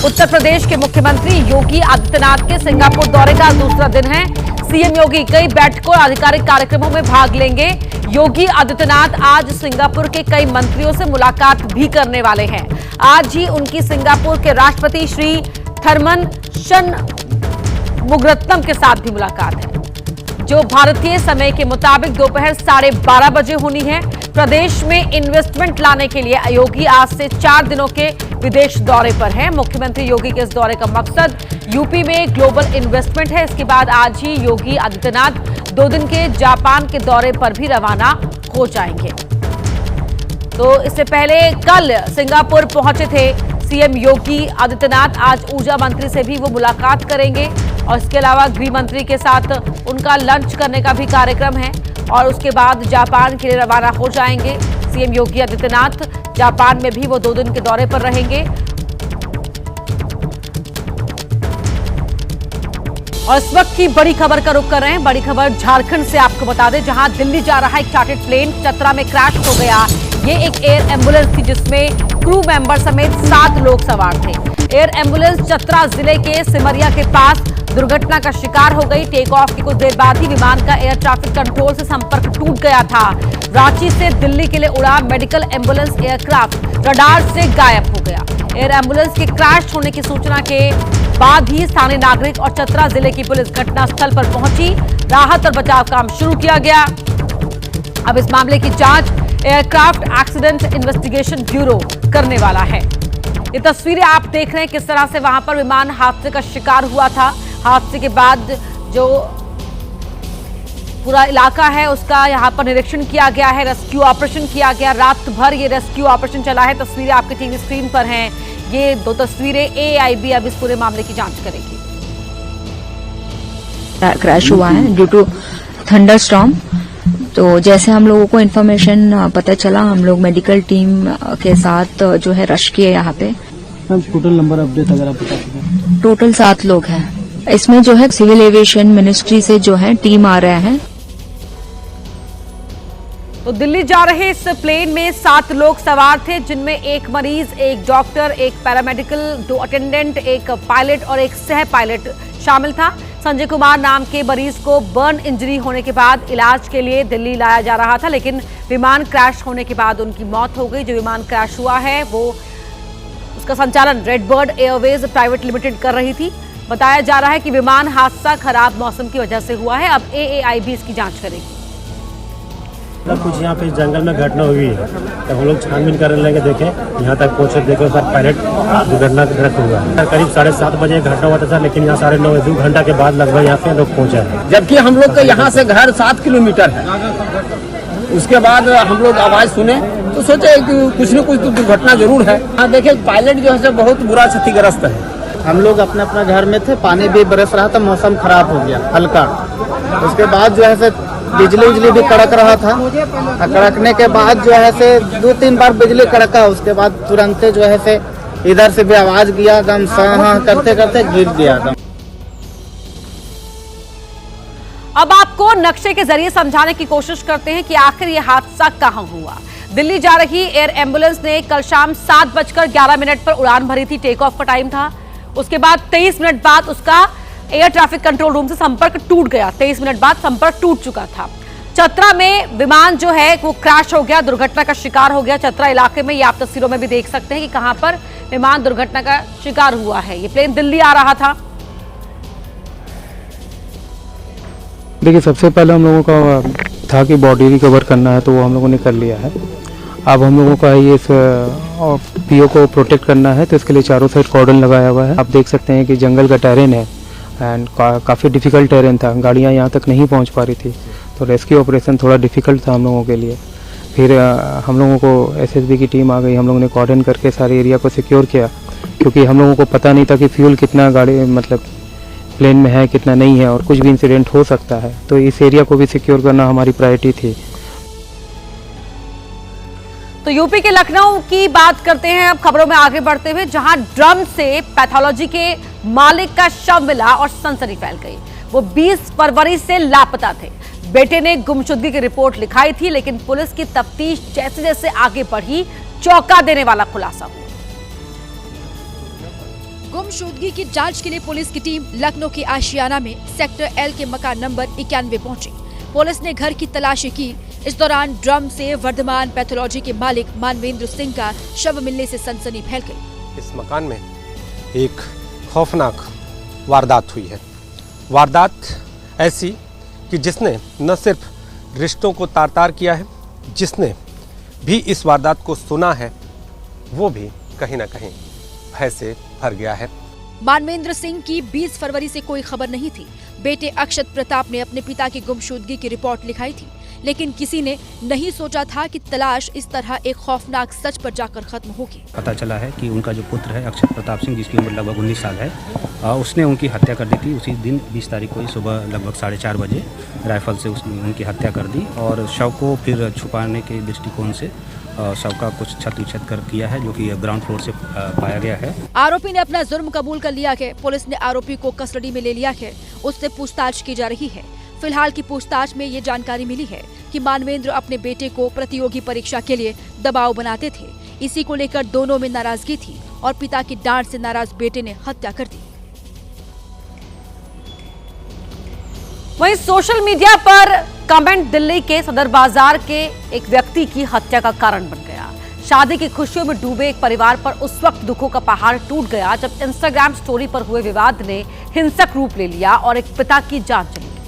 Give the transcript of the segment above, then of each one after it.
उत्तर प्रदेश के मुख्यमंत्री योगी आदित्यनाथ के सिंगापुर दौरे का दूसरा दिन है। सीएम योगी कई बैठकों और आधिकारिक कार्यक्रमों में भाग लेंगे। योगी आदित्यनाथ आज सिंगापुर के कई मंत्रियों से मुलाकात भी करने वाले हैं। आज ही उनकी सिंगापुर के राष्ट्रपति श्री थरमन शनमुगारत्नम के साथ भी मुलाकात है, जो भारतीय समय के मुताबिक दोपहर 12:30 बजे होनी है। प्रदेश में इन्वेस्टमेंट लाने के लिए योगी आज से 4 दिनों के विदेश दौरे पर हैं। मुख्यमंत्री योगी के इस दौरे का मकसद यूपी में ग्लोबल इन्वेस्टमेंट है। इसके बाद आज ही योगी आदित्यनाथ 2 दिन के जापान के दौरे पर भी रवाना हो जाएंगे। तो इससे पहले कल सिंगापुर पहुंचे थे सीएम योगी आदित्यनाथ। आज ऊर्जा मंत्री से भी वो मुलाकात करेंगे और इसके अलावा गृह मंत्री के साथ उनका लंच करने का भी कार्यक्रम है और उसके बाद जापान के लिए रवाना हो जाएंगे सीएम योगी आदित्यनाथ। जापान में भी वो 2 दिन के दौरे पर रहेंगे। और इस वक्त की बड़ी खबर का रुख कर रहे हैं। बड़ी खबर झारखंड से आपको बता दें, जहां दिल्ली जा रहा एक चार्टर्ड प्लेन चतरा में क्रैश हो गया। ये एक एयर एम्बुलेंस थी जिसमें क्रू मेंबर समेत 7 लोग सवार थे। एयर एम्बुलेंस चतरा जिले के सिमरिया के पास दुर्घटना का शिकार हो गई। टेक ऑफ की कुछ देर बाद ही विमान का एयर ट्रैफिक कंट्रोल से संपर्क टूट गया था। रांची से दिल्ली के लिए उड़ा मेडिकल एम्बुलेंस एयरक्राफ्ट रडार से गायब हो गया। एयर एम्बुलेंस के क्रैश होने की सूचना के बाद ही स्थानीय नागरिक और चतरा जिले की पुलिस घटनास्थल पर पहुंची। राहत और बचाव काम शुरू किया गया। अब इस मामले की जांच एयरक्राफ्ट एक्सीडेंट इन्वेस्टिगेशन ब्यूरो करने वाला है। ये तस्वीरें आप देख रहे हैं किस तरह से वहां पर विमान हादसे का शिकार हुआ था। हादसे के बाद जो पूरा इलाका है उसका यहां पर निरीक्षण किया गया है, रेस्क्यू ऑपरेशन किया गया। रात भर ये रेस्क्यू ऑपरेशन चला है। तस्वीरें आपके टीवी स्क्रीन पर हैं। ये 2 तस्वीरें एआईबी अब इस पूरे मामले की जांच करेगी। क्रैश हुआ है ड्यू टू थंडरस्टॉर्म। तो जैसे हम लोगों को इन्फॉर्मेशन पता चला, हम लोग मेडिकल टीम के साथ जो है रश किए यहाँ पे। टोटल नंबर अपडेट अगर आप बता सकें। टोटल 7 लोग हैं। इसमें जो है सिविल एविएशन मिनिस्ट्री से जो है टीम आ रहे हैं। तो दिल्ली जा रहे इस प्लेन में 7 लोग सवार थे, जिनमें एक मरीज, एक डॉक्टर, एक पैरामेडिकल, 2 अटेंडेंट, एक पायलट और एक सह पायलट शामिल था। संजय कुमार नाम के मरीज को बर्न इंजरी होने के बाद इलाज के लिए दिल्ली लाया जा रहा था, लेकिन विमान क्रैश होने के बाद उनकी मौत हो गई। जो विमान क्रैश हुआ है वो उसका संचालन रेडबर्ड एयरवेज प्राइवेट लिमिटेड कर रही थी। बताया जा रहा है कि विमान हादसा खराब मौसम की वजह से हुआ है। अब एएआईबी इसकी जांच करेगी। कुछ यहाँ पे जंगल में घटना हुई है, तो हम लोग छानबीन करने लगे, देखे यहाँ तक पहुँचे, देखे सर पायलट दुर्घटनाग्रस्त हुआ है। करीब 7:30 बजे घटना हुआ था सर, लेकिन यहाँ 9:30 2 घंटा के बाद लगभग यहाँ पे लोग पहुँचे हैं। जबकि हम लोग का यहाँ से घर 7 किलोमीटर है। उसके बाद हम लोग आवाज सुने तो सोचे कि कुछ न कुछ तो दुर्घटना जरूर है। हाँ देखे पायलट जो है बहुत बुरा क्षतिग्रस्त है। हम लोग अपने अपना घर में थे, पानी भी बरस रहा था, मौसम खराब हो गया हल्का। उसके बाद जो है बिजली भी कड़क रहा था। कड़कने के बाद जो है 2-3 बार बिजली कड़का। उसके बाद तुरंत जो है इधर से भी आवाज गया, दम करते करते गिर गया दम। अब आपको नक्शे के जरिए समझाने की कोशिश करते हैं कि आखिर ये हादसा कहां हुआ। दिल्ली जा रही एयर एम्बुलेंस ने कल शाम 7:11 पर उड़ान भरी थी। टेक ऑफ का टाइम था। उसके बाद 23 मिनट बाद उसका एयर ट्रैफिक कंट्रोल रूम से संपर्क टूट गया। 23 मिनट बाद संपर्क टूट चुका था। चतरा में विमान जो है वो क्रैश हो गया, दुर्घटना का शिकार हो गया। चतरा इलाके में ये आप तस्वीरों में भी देख सकते हैं कि कहां पर विमान दुर्घटना का शिकार हुआ है। ये प्लेन दिल्ली आ रहा था। देखिए, सबसे पहले हम लोगों का था कि बॉडी रिकवर करना है, तो वो हम लोगों ने कर लिया है। अब हम लोगों का ये पीओ को प्रोटेक्ट करना है, तो इसके लिए चारों साइड कॉर्डन लगाया हुआ है। आप देख सकते हैं कि जंगल का टेरेन है एंड काफ़ी डिफ़िकल्ट टेरेन था। गाड़ियाँ यहाँ तक नहीं पहुँच पा रही थी, तो रेस्क्यू ऑपरेशन थोड़ा डिफ़िकल्ट था हम लोगों के लिए। फिर हम लोगों को एसएसबी की टीम आ गई। हम लोगों ने कॉर्डन करके सारे एरिया को सिक्योर किया, क्योंकि हम लोगों को पता नहीं था कि फ्यूल कितना प्लेन में है, कितना नहीं है, और कुछ भी इंसिडेंट हो सकता है। तो इस एरिया को भी सिक्योर करना हमारी प्रायोरिटी थी। तो यूपी के लखनऊ की बात करते हैं अब खबरों में आगे बढ़ते हुए, जहां ड्रम से पैथोलॉजी के मालिक का शव मिला और सनसनी फैल गई। वो 20 फरवरी से लापता थे। बेटे ने गुमशुदगी की रिपोर्ट लिखाई थी, लेकिन पुलिस की तफ्तीश जैसे जैसे आगे बढ़ी, चौंका देने वाला खुलासा हुआ। गुमशुदगी की जांच के लिए पुलिस की टीम लखनऊ के आशियाना में सेक्टर एल के मकान नंबर 91 पहुंची। पुलिस ने घर की तलाशी की। इस दौरान ड्रम से वर्धमान पैथोलॉजी के मालिक मानवेंद्र सिंह का शव मिलने से सनसनी फैल गई। इस मकान में एक खौफनाक वारदात हुई है। वारदात ऐसी कि जिसने न सिर्फ रिश्तों को तार-तार किया है, जिसने भी इस वारदात को सुना है वो भी कहीं न कहीं भय से भर गया है। मानवेंद्र सिंह की 20 फरवरी से कोई खबर नहीं थी। बेटे अक्षत प्रताप ने अपने पिता की गुमशुदगी की रिपोर्ट लिखाई थी, लेकिन किसी ने नहीं सोचा था कि तलाश इस तरह एक खौफनाक सच पर जाकर खत्म होगी। पता चला है कि उनका जो पुत्र है अक्षत प्रताप सिंह, जिसकी उम्र लगभग 19 साल है, उसने उनकी हत्या कर दी थी। उसी दिन 20 तारीख को ही सुबह लगभग 4:30 बजे राइफल से उसने उनकी हत्या कर दी और शव को फिर छुपाने के दृष्टिकोण से शव का कुछ छत विच्छेद कर किया है, जो कि ग्राउंड फ्लोर से पाया गया है। आरोपी ने अपना जुर्म कबूल कर लिया है। पुलिस ने आरोपी को कस्टडी में ले लिया है। उससे पूछताछ की जा रही है। फिलहाल की पूछताछ में ये जानकारी मिली है कि मानवेंद्र अपने बेटे को प्रतियोगी परीक्षा के लिए दबाव बनाते थे। इसी को लेकर दोनों में नाराजगी थी और पिता की डांट से नाराज बेटे ने हत्या कर दी। वहीं सोशल मीडिया पर कमेंट दिल्ली के सदर बाजार के एक व्यक्ति की हत्या का कारण बन गया। शादी की खुशियों में डूबे एक परिवार पर उस वक्त दुखों का पहाड़ टूट गया जब इंस्टाग्राम स्टोरी पर हुए विवाद ने हिंसक रूप ले लिया और एक पिता की जान चली गई।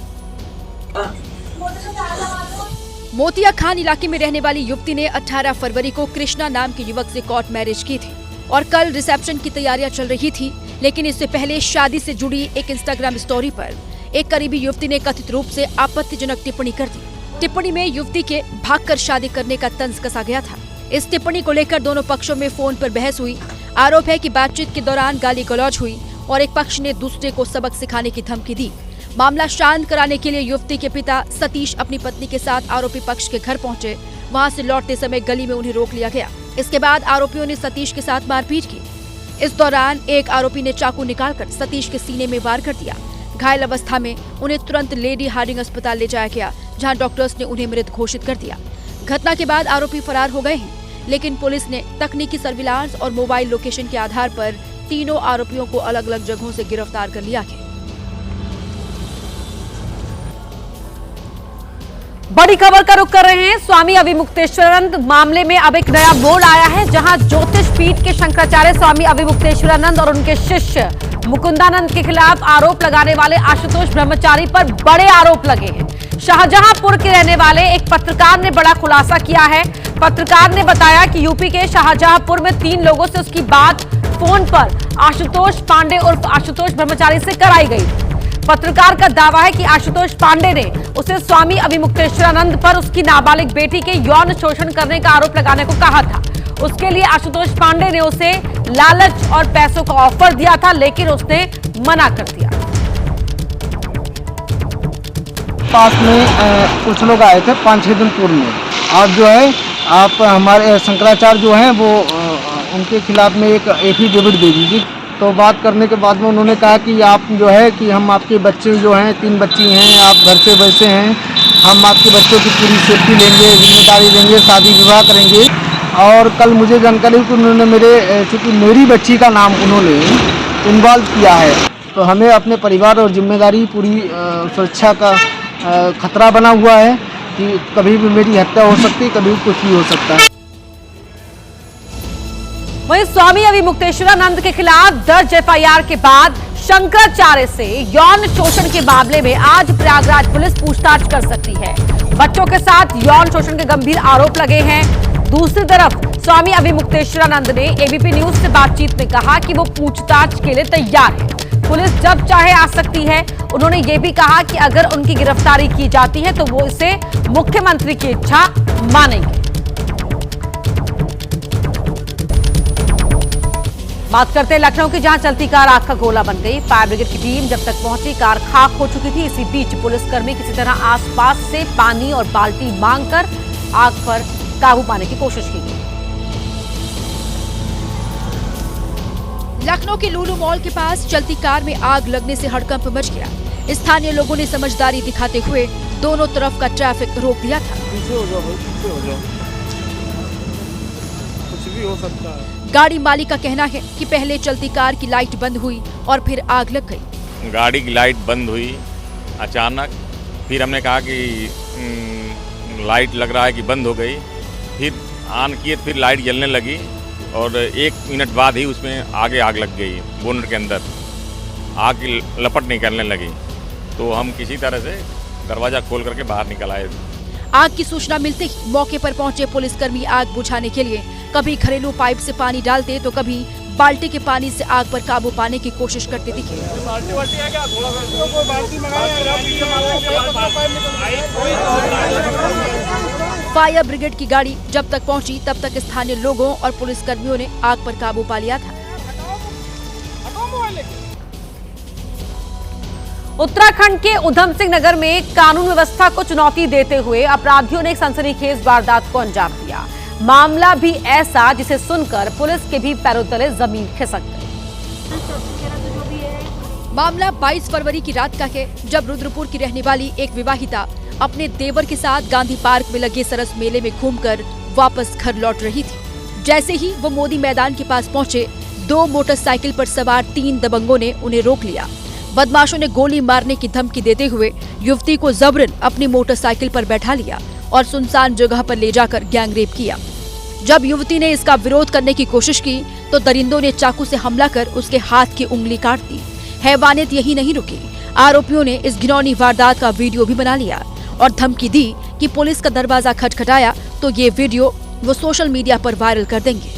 मोतिया खान इलाके में रहने वाली युवती ने 18 फरवरी को कृष्णा नाम के युवक से कोर्ट मैरिज की थी और कल रिसेप्शन की तैयारियां चल रही थी। लेकिन इससे पहले शादी से जुड़ी एक इंस्टाग्राम स्टोरी पर एक करीबी युवती ने कथित रूप से आपत्तिजनक टिप्पणी कर दी। टिप्पणी में युवती के भागकर शादी करने का तंज कसा गया था। इस टिप्पणी को लेकर दोनों पक्षों में फोन पर बहस हुई। आरोप है कि बातचीत के दौरान गाली गलौज हुई और एक पक्ष ने दूसरे को सबक सिखाने की धमकी दी। मामला शांत कराने के लिए युवती के पिता सतीश अपनी पत्नी के साथ आरोपी पक्ष के घर पहुंचे। वहां से लौटते समय गली में उन्हें रोक लिया गया। इसके बाद आरोपियों ने सतीश के साथ मारपीट की। इस दौरान एक आरोपी ने चाकू निकालकर सतीश के सीने में वार कर दिया। घायल अवस्था में उन्हें तुरंत लेडी हार्डिंग अस्पताल ले जाया गया, जहां डॉक्टर्स ने उन्हें मृत घोषित कर दिया। घटना के बाद आरोपी फरार हो गए हैं, लेकिन पुलिस ने तकनीकी सर्विलांस और मोबाइल लोकेशन के आधार पर तीनों आरोपियों को अलग अलग जगहों से गिरफ्तार कर लिया है। बड़ी खबर का रुख कर रहे हैं। स्वामी अविमुक्तेश्वरानंद मामले में अब एक नया मोड़ आया है, जहां ज्योतिष पीठ के शंकराचार्य स्वामी अविमुक्तेश्वरानंद और उनके शिष्य मुकुंदानंद के खिलाफ आरोप लगाने वाले आशुतोष ब्रह्मचारी पर बड़े आरोप लगे हैं। शाहजहांपुर के रहने वाले एक पत्रकार ने बड़ा खुलासा किया है। पत्रकार ने बताया कि यूपी के शाहजहांपुर में 3 लोगों से उसकी बात फोन पर आशुतोष पांडे उर्फ आशुतोष ब्रह्मचारी से कराई गई। पत्रकार का दावा है कि आशुतोष पांडे ने उसे स्वामी अविमुक्तेश्वरानंद पर उसकी नाबालिग बेटी के यौन शोषण करने का आरोप लगाने को कहा था। उसके लिए आशुतोष पांडे ने उसे लालच और पैसों का ऑफर दिया था, लेकिन उसने मना कर दिया। पास में कुछ लोग आए थे 5-6 दिन पूर्व में। आप जो है आप हमारे शंकराचार्य जो हैं वो उनके खिलाफ में एक एफिडेविट दे दीजिए। तो बात करने के बाद में उन्होंने कहा कि आप जो है कि हम आपके बच्चे जो हैं 3 बच्ची हैं, आप घर से वैसे हैं, हम आपके बच्चों की पूरी सेफ्टी लेंगे, जिम्मेदारी लेंगे, शादी विवाह करेंगे। और कल मुझे जानकारी कि उन्होंने चूँकि मेरी बच्ची का नाम उन्होंने इन्वॉल्व किया है, तो हमें अपने परिवार और जिम्मेदारी पूरी सुरक्षा का खतरा बना हुआ है कि कभी भी मेरी हत्या हो सकती है, कभी कुछ भी हो सकता है। वहीं स्वामी अविमुक्तेश्वरानंद के खिलाफ दर्ज एफआईआर के बाद शंकराचार्य से यौन शोषण के मामले में आज प्रयागराज पुलिस पूछताछ कर सकती है। बच्चों के साथ यौन शोषण के गंभीर आरोप लगे हैं। दूसरी तरफ स्वामी अविमुक्तेश्वरानंद ने एबीपी न्यूज से बातचीत में कहा कि वो पूछताछ के लिए तैयार है, पुलिस जब चाहे आ सकती है। उन्होंने ये भी कहा कि अगर उनकी गिरफ्तारी की जाती है तो वो इसे मुख्यमंत्री की इच्छा मानेंगे। बात करते हैं लखनऊ की, जहां चलती कार आग का गोला बन गई। फायर ब्रिगेड की टीम जब तक पहुंची कार खाक हो चुकी थी। इसी बीच पुलिसकर्मी किसी तरह आसपास से पानी और बाल्टी मांगकर आग पर काबू पाने की कोशिश की गई। लखनऊ के लुलु मॉल के पास चलती कार में आग लगने से हड़कंप मच गया। स्थानीय लोगों ने समझदारी दिखाते हुए दोनों तरफ का ट्रैफिक रोक दिया था। पीछे हो जाओ भाई, पीछे हो जाओ, कुछ भी हो सकता है। गाड़ी मालिक का कहना है कि पहले चलती कार की लाइट बंद हुई और फिर आग लग गई। गाड़ी की लाइट बंद हुई अचानक, फिर हमने कहा कि लाइट लग रहा है कि बंद हो गई, फिर ऑन किए, फिर लाइट जलने लगी और 1 मिनट बाद ही उसमें आगे आग लग गई। बोनट के अंदर आग की लपट निकलने लगी, तो हम किसी तरह से दरवाज़ा खोल करके बाहर निकल आए। आग की सूचना मिलते ही मौके पर पहुंचे पुलिसकर्मी आग बुझाने के लिए कभी घरेलू पाइप से पानी डालते तो कभी बाल्टी के पानी से आग पर काबू पाने की कोशिश करते दिखे। फायर ब्रिगेड की गाड़ी जब तक पहुंची तब तक स्थानीय लोगों और पुलिसकर्मियों ने आग पर काबू पा लिया था। उत्तराखंड के उधम सिंह नगर में कानून व्यवस्था को चुनौती देते हुए अपराधियों ने एक सनसनीखेज वारदात को अंजाम दिया। मामला भी ऐसा जिसे सुनकर पुलिस के भी पैरों तले जमीन खिसक गई। मामला 22 फरवरी की रात का है, जब रुद्रपुर की रहने वाली एक विवाहिता अपने देवर के साथ गांधी पार्क में लगे सरस मेले में घूमकर वापस घर लौट रही थी। जैसे ही वो मोदी मैदान के पास पहुंचे, 2 मोटरसाइकिल पर सवार 3 दबंगों ने उन्हें रोक लिया। बदमाशों ने गोली मारने की धमकी देते हुए युवती को जबरन अपनी मोटरसाइकिल पर बैठा लिया और सुनसान जगह पर ले जाकर गैंगरेप किया। जब युवती ने इसका विरोध करने की कोशिश की तो दरिंदों ने चाकू से हमला कर उसके हाथ की उंगली काट दी। हैवानियत यही नहीं रुकी, आरोपियों ने इस घिनौनी वारदात का वीडियो भी बना लिया और धमकी दी कि पुलिस का दरवाजा खटखटाया तो ये वीडियो वो सोशल मीडिया पर वायरल कर देंगे।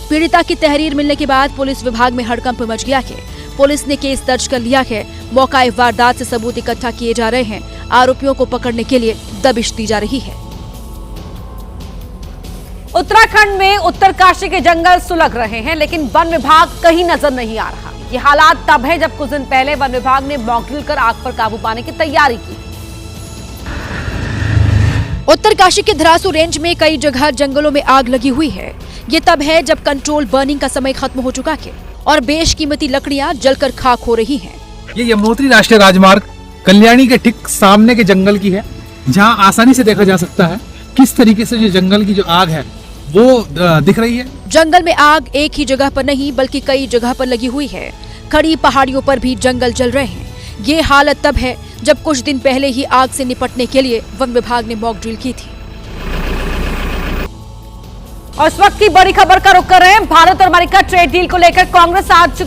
पीड़िता की तहरीर मिलने के बाद पुलिस विभाग में हड़कंप मच गया है। पुलिस ने केस दर्ज कर लिया है। मौका वारदात से सबूत इकट्ठा किए जा रहे हैं। आरोपियों को पकड़ने के लिए दबिश दी जा रही है। उत्तराखंड में उत्तरकाशी के जंगल सुलग रहे हैं, लेकिन वन विभाग कहीं नजर नहीं आ रहा। ये हालात तब है जब कुछ दिन पहले वन विभाग ने मॉक ड्रिल कर आग पर काबू पाने की तैयारी की। उत्तरकाशी के धरासू रेंज में कई जगह जंगलों में आग लगी हुई है। ये तब है जब कंट्रोल बर्निंग का समय खत्म हो चुका है और बेशकीमती लकड़ियां जलकर खाक हो रही हैं। ये यमुनोत्री राष्ट्रीय राजमार्ग कल्याणी के ठीक सामने के जंगल की है, जहां आसानी से देखा जा सकता है किस तरीके से जो जंगल की जो आग है वो दिख रही है। जंगल में आग एक ही जगह पर नहीं बल्कि कई जगह पर लगी हुई है। खड़ी पहाड़ियों पर भी जंगल जल रहे हैं। ये हालत तब है जब कुछ दिन पहले ही आग से निपटने के लिए वन विभाग ने मॉक ड्रिल की थी। और इस वक्त की बड़ी खबर का रुख कर रहे हैं। भारत और अमेरिका ट्रेड डील को लेकर कांग्रेस आज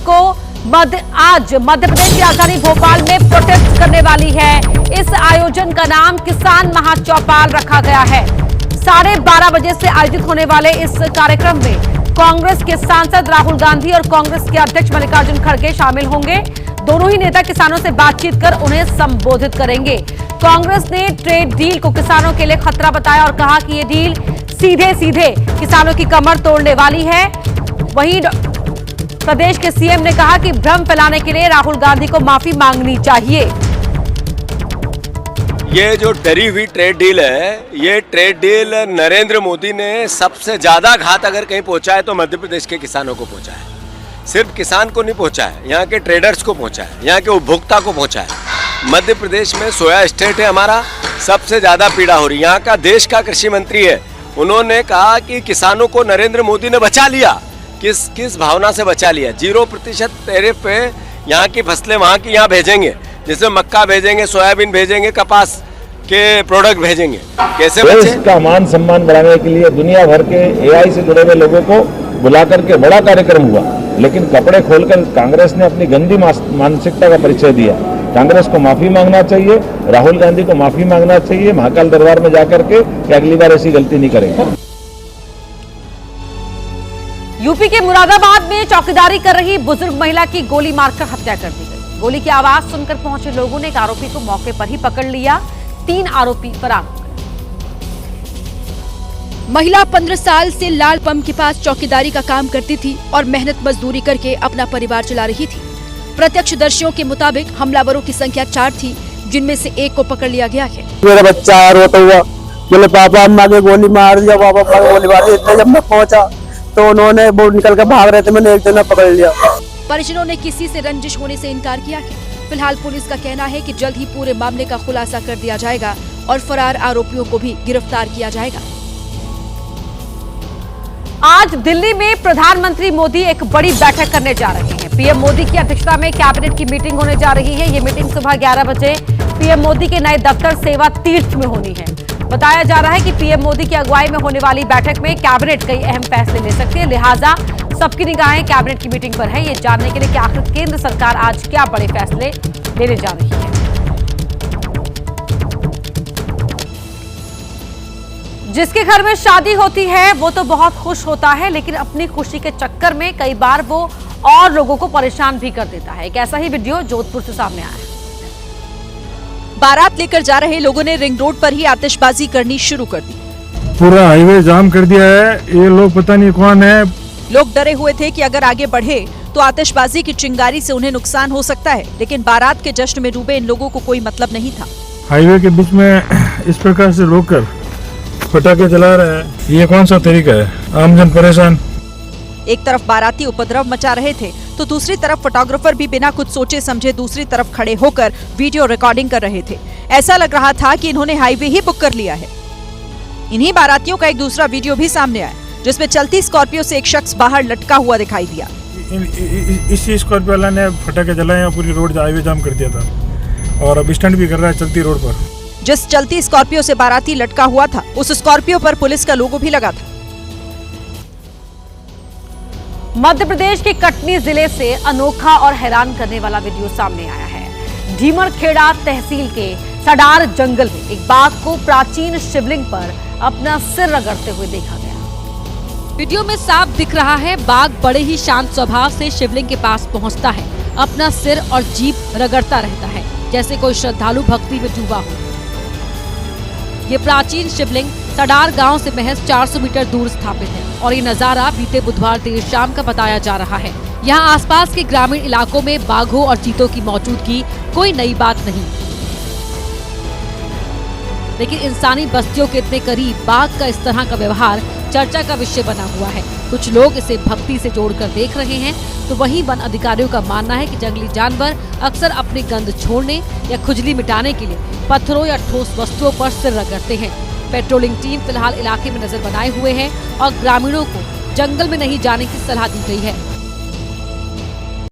मध्य प्रदेश की राजधानी भोपाल में प्रोटेस्ट करने वाली है। इस आयोजन का नाम किसान महाचौपाल रखा गया है। 12:30 बजे से आयोजित होने वाले इस कार्यक्रम में कांग्रेस के सांसद राहुल गांधी और कांग्रेस के अध्यक्ष मल्लिकार्जुन खड़गे शामिल होंगे। दोनों ही नेता किसानों से बातचीत कर उन्हें संबोधित करेंगे। कांग्रेस ने ट्रेड डील को किसानों के लिए खतरा बताया और कहा कि ये डील सीधे सीधे किसानों की कमर तोड़ने वाली है। वहीं प्रदेश के सीएम ने कहा कि भ्रम फैलाने के लिए राहुल गांधी को माफी मांगनी चाहिए। ये जो डरी हुई ट्रेड डील है, ये ट्रेड डील नरेंद्र मोदी ने सबसे ज्यादा घात अगर कहीं पहुंचा है तो मध्य प्रदेश के किसानों को पहुंचा है। सिर्फ किसान को नहीं पहुंचा है, यहाँ के ट्रेडर्स को पहुंचा है, यहाँ के उपभोक्ता को पहुंचा है। मध्य प्रदेश में सोया स्टेट है हमारा, सबसे ज्यादा पीड़ा हो रही है। यहाँ का देश का कृषि मंत्री है, उन्होंने कहा कि किसानों को नरेंद्र मोदी ने बचा लिया। किस भावना से बचा लिया? 0% टैरिफ पे यहाँ की फसलें वहाँ की यहाँ भेजेंगे, जैसे मक्का भेजेंगे, सोयाबीन भेजेंगे, कपास के प्रोडक्ट भेजेंगे। कैसे बचे? देश का मान सम्मान बढ़ाने के लिए दुनिया भर के एआई से जुड़े हुए लोगों को बुला करके बड़ा कार्यक्रम हुआ, लेकिन कपड़े खोलकर कांग्रेस ने अपनी गंदी मानसिकता का परिचय दिया। कांग्रेस को माफी मांगना चाहिए, राहुल गांधी को माफी मांगना चाहिए महाकाल दरबार में जाकर के कि अगली बार ऐसी गलती नहीं करेंगे। यूपी के मुरादाबाद में चौकीदारी कर रही बुजुर्ग महिला की गोली मारकर हत्या कर दी गई। गोली की आवाज सुनकर पहुंचे लोगों ने एक आरोपी को मौके पर ही पकड़ लिया। 3 आरोपी फरार हो गए। महिला 15 साल से लाल पंप के पास चौकीदारी का काम करती थी और मेहनत मजदूरी करके अपना परिवार चला रही थी। प्रत्यक्षदर्शियों के मुताबिक हमलावरों की संख्या 4 थी, जिनमें से एक को पकड़ लिया गया है। मेरा बच्चा रोता हुआ बोले पापा अम्मा के गोली मार दिया, पापा गोली मार दिया। जब मैं पहुंचा तो उन्होंने वो निकल कर भाग रहे थे, मैंने एक जना पकड़ लिया। परिजनों ने किसी से रंजिश होने से इनकार किया है। फिलहाल पुलिस का कहना है कि जल्द ही पूरे मामले का खुलासा कर दिया जाएगा और फरार आरोपियों को भी गिरफ्तार किया जाएगा। आज दिल्ली में प्रधानमंत्री मोदी एक बड़ी बैठक करने जा रहे हैं। पीएम मोदी की अध्यक्षता में कैबिनेट की मीटिंग होने जा रही है। ये मीटिंग सुबह 11 बजे पीएम मोदी के नए दफ्तर सेवा तीर्थ में होनी है। बताया जा रहा है कि पीएम मोदी की अगुवाई में होने वाली बैठक में कैबिनेट कई अहम फैसले ले सकती है, लिहाजा सबकी निगाहें कैबिनेट की मीटिंग पर है। ये जानने के लिए कि आखिर केंद्र सरकार आज क्या बड़े फैसले लेने जा रही है। जिसके घर में शादी होती है वो तो बहुत खुश होता है, लेकिन अपनी खुशी के चक्कर में कई बार वो और लोगों को परेशान भी कर देता है। एक ऐसा ही वीडियो जोधपुर से सामने आया है। बारात लेकर जा रहे लोगों ने रिंग रोड पर ही आतिशबाजी करनी शुरू कर दी। पूरा हाईवे जाम कर दिया है। ये लोग पता नहीं कौन है। लोग डरे हुए थे कि अगर आगे बढ़े तो आतिशबाजी की चिंगारी से उन्हें नुकसान हो सकता है, लेकिन बारात के जश्न में डूबे इन लोगों को कोई मतलब नहीं था। हाईवे के बीच में इस प्रकार से रोककर पटाखे जला रहे हैं, ये कौन सा तरीका है? आमजन परेशान। एक तरफ बाराती उपद्रव मचा रहे थे तो दूसरी तरफ फोटोग्राफर भी बिना कुछ सोचे समझे दूसरी तरफ खड़े होकर वीडियो रिकॉर्डिंग कर रहे थे। ऐसा लग रहा था कि इन्होंने हाईवे ही बुक कर लिया है। इन्हीं बारातियों का एक दूसरा वीडियो भी सामने आया, जिसमें चलती स्कॉर्पियो से एक शख्स बाहर लटका हुआ दिखाई दिया। इस स्कॉर्पियो वाला ने पटाखे जलाए, पूरी रोड हाईवे जाम कर दिया था और अब स्टंट भी कर रहा है चलती रोड पर। जिस चलती स्कॉर्पियो से बाराती लटका हुआ था, उस स्कॉर्पियो पर पुलिस का लोगो भी लगा था। मध्य प्रदेश के कटनी जिले से अनोखा और हैरान करने वाला वीडियो सामने आया है। ढीमरखेड़ा तहसील के सडार जंगल में एक बाघ को प्राचीन शिवलिंग पर अपना सिर रगड़ते हुए देखा गया। वीडियो में साफ दिख रहा है, बाघ बड़े ही शांत स्वभाव से शिवलिंग के पास पहुंचता है, अपना सिर और जीभ रगड़ता रहता है, जैसे कोई श्रद्धालु भक्ति में डूबा हो। ये प्राचीन शिवलिंग सडार गांव से महज 400 मीटर दूर स्थापित है और ये नजारा बीते बुधवार देर शाम का बताया जा रहा है। यहाँ आसपास के ग्रामीण इलाकों में बाघों और चीतों की मौजूदगी कोई नई बात नहीं, लेकिन इंसानी बस्तियों के इतने करीब बाघ का इस तरह का व्यवहार चर्चा का विषय बना हुआ है। कुछ लोग इसे भक्ति से जोड़कर देख रहे हैं, तो वहीं वन अधिकारियों का मानना है कि जंगली जानवर अक्सर अपनी गंध छोड़ने या खुजली मिटाने के लिए पत्थरों या ठोस वस्तुओं पर सिर रगड़ते हैं। पेट्रोलिंग टीम फिलहाल इलाके में नजर बनाए हुए है और ग्रामीणों को जंगल में नहीं जाने की सलाह दी गई है।